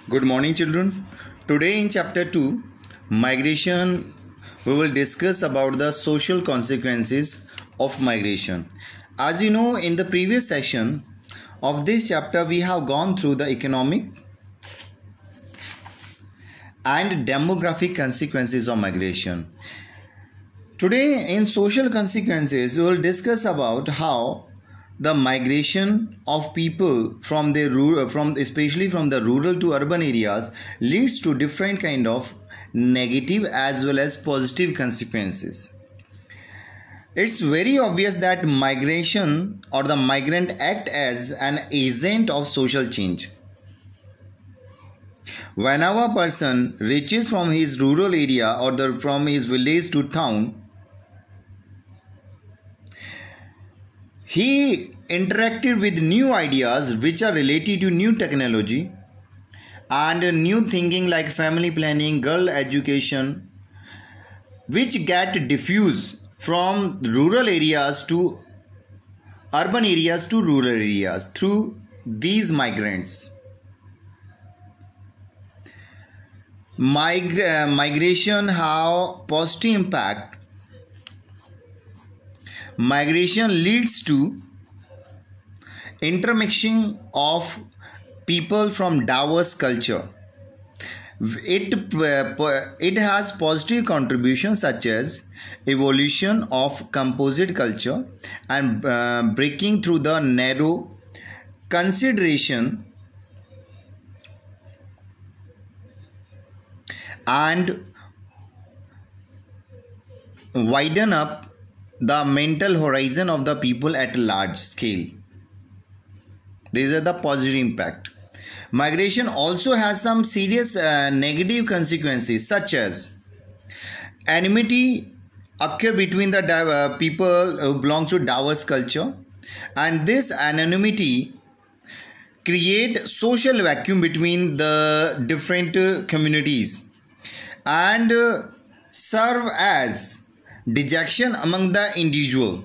Good morning, children. Today in chapter 2, migration, we will discuss about the social consequences of migration. As you know, in the previous session of this chapter, we have gone through the economic and demographic consequences of migration. Today in social consequences, we will discuss about how the migration of people from especially from the rural to urban areas leads to different kind of negative as well as positive consequences. It's very obvious that migration or the migrant act as an agent of social change. Whenever a person reaches from his rural area or from his village to town, he interacted with new ideas which are related to new technology and new thinking like family planning, girl education, which get diffused from rural areas to urban areas to rural areas through these migrants. Migration have positive impact. Migration leads to intermixing of people from diverse culture. It has positive contributions such as evolution of composite culture and breaking through the narrow consideration and widen up the mental horizon of the people at a large scale. These are the positive impact. Migration also has some serious negative consequences such as enmity occur between the people who belong to diverse culture, and this anonymity create social vacuum between the different communities and serve as dejection among the individual,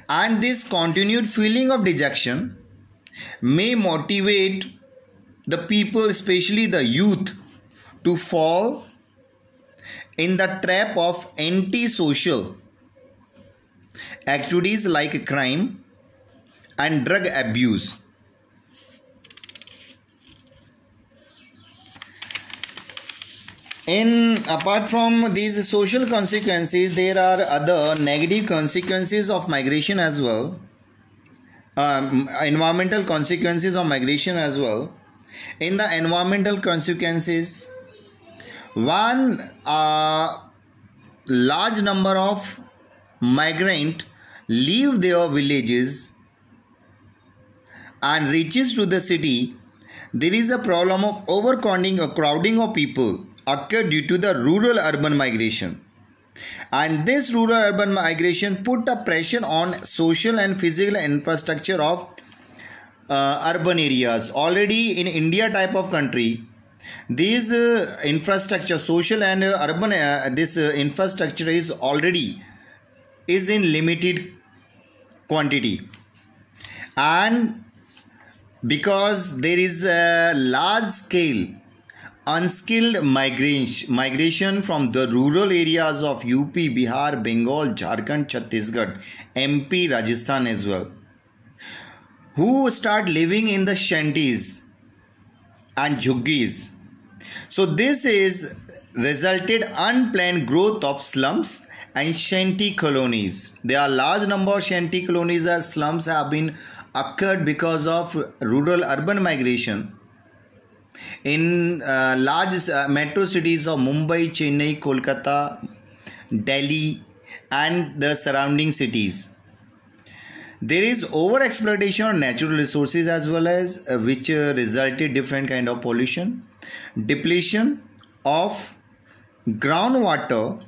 and this continued feeling of dejection may motivate the people, especially the youth, to fall in the trap of anti-social activities like crime and drug abuse. Apart from these social consequences, there are other negative consequences of migration as well. Environmental consequences of migration as well. In the environmental consequences, one large number of migrants leave their villages and reaches to the city. There is a problem of overcrowding or crowding of people occur due to the rural urban migration, and this rural urban migration put a pressure on social and physical infrastructure of urban areas. Already in India type of country, these infrastructure, social and urban this infrastructure is in limited quantity, and because there is a large scale unskilled migration from the rural areas of UP, Bihar, Bengal, Jharkhand, Chhattisgarh, MP, Rajasthan as well, who start living in the shanties and jhuggis. So this is resulted unplanned growth of slums and shanty colonies. There are large number of shanty colonies and slums have been occurred because of rural urban migration in large metro cities of Mumbai, Chennai, Kolkata, Delhi and the surrounding cities. There is over exploitation of natural resources as well as which resulted different kind of pollution, depletion of groundwater,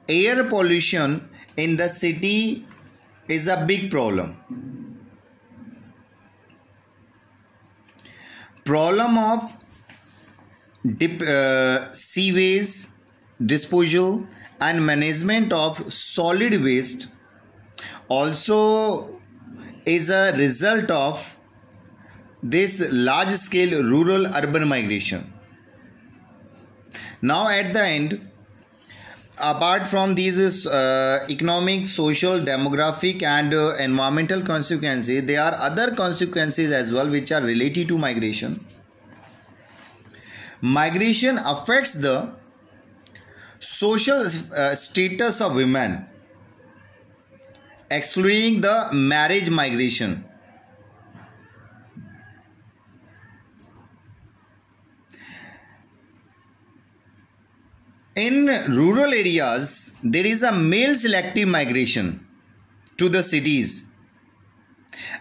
air pollution in the city is a big problem. Problem of sewage disposal and management of solid waste also is a result of this large scale rural urban migration. Now at the end, apart from these economic, social, demographic and environmental consequences, there are other consequences as well which are related to migration. Migration affects the social status of women, excluding the marriage migration. In rural areas, there is a male selective migration to the cities,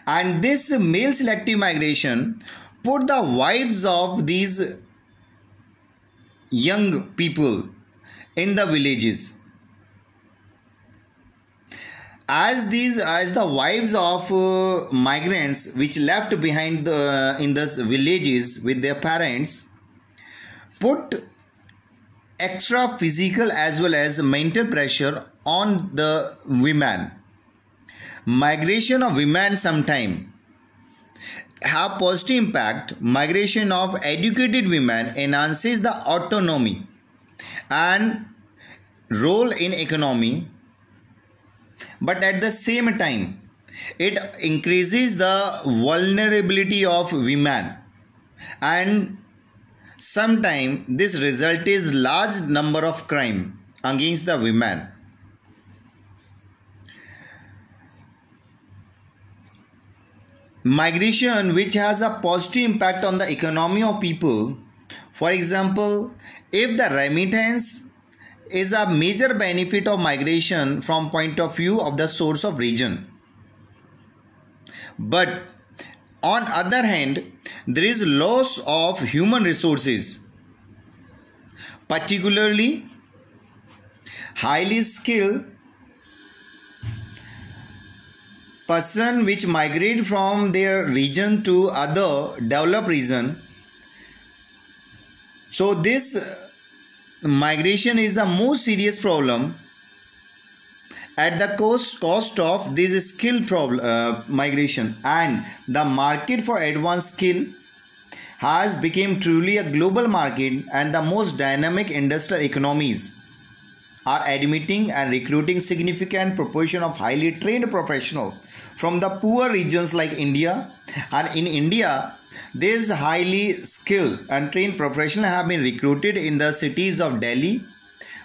and this male selective migration put the wives of these young people in the villages. As the wives of migrants which left behind in those villages with their parents put extra physical as well as mental pressure on the women. Migration of women sometimes have positive impact. Migration of educated women enhances the autonomy and role in economy, but at the same time it increases the vulnerability of women, and sometimes this result is large number of crime against the women. Migration which has a positive impact on the economy of people. For example, if the remittance is a major benefit of migration from point of view of the source of region, but on other hand there is loss of human resources, particularly highly skilled person which migrate from their region to other developed region. So this migration is the most serious problem at the cost of this skill migration, and the market for advanced skill has become truly a global market, and the most dynamic industrial economies are admitting and recruiting significant proportion of highly trained professionals from the poor regions like India. And in India, these highly skilled and trained professionals have been recruited in the cities of Delhi,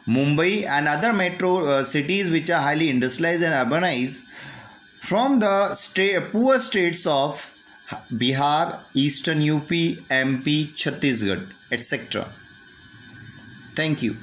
Mumbai and other metro cities which are highly industrialized and urbanized from the poor states of Bihar, Eastern UP, MP, Chhattisgarh, etc. Thank you.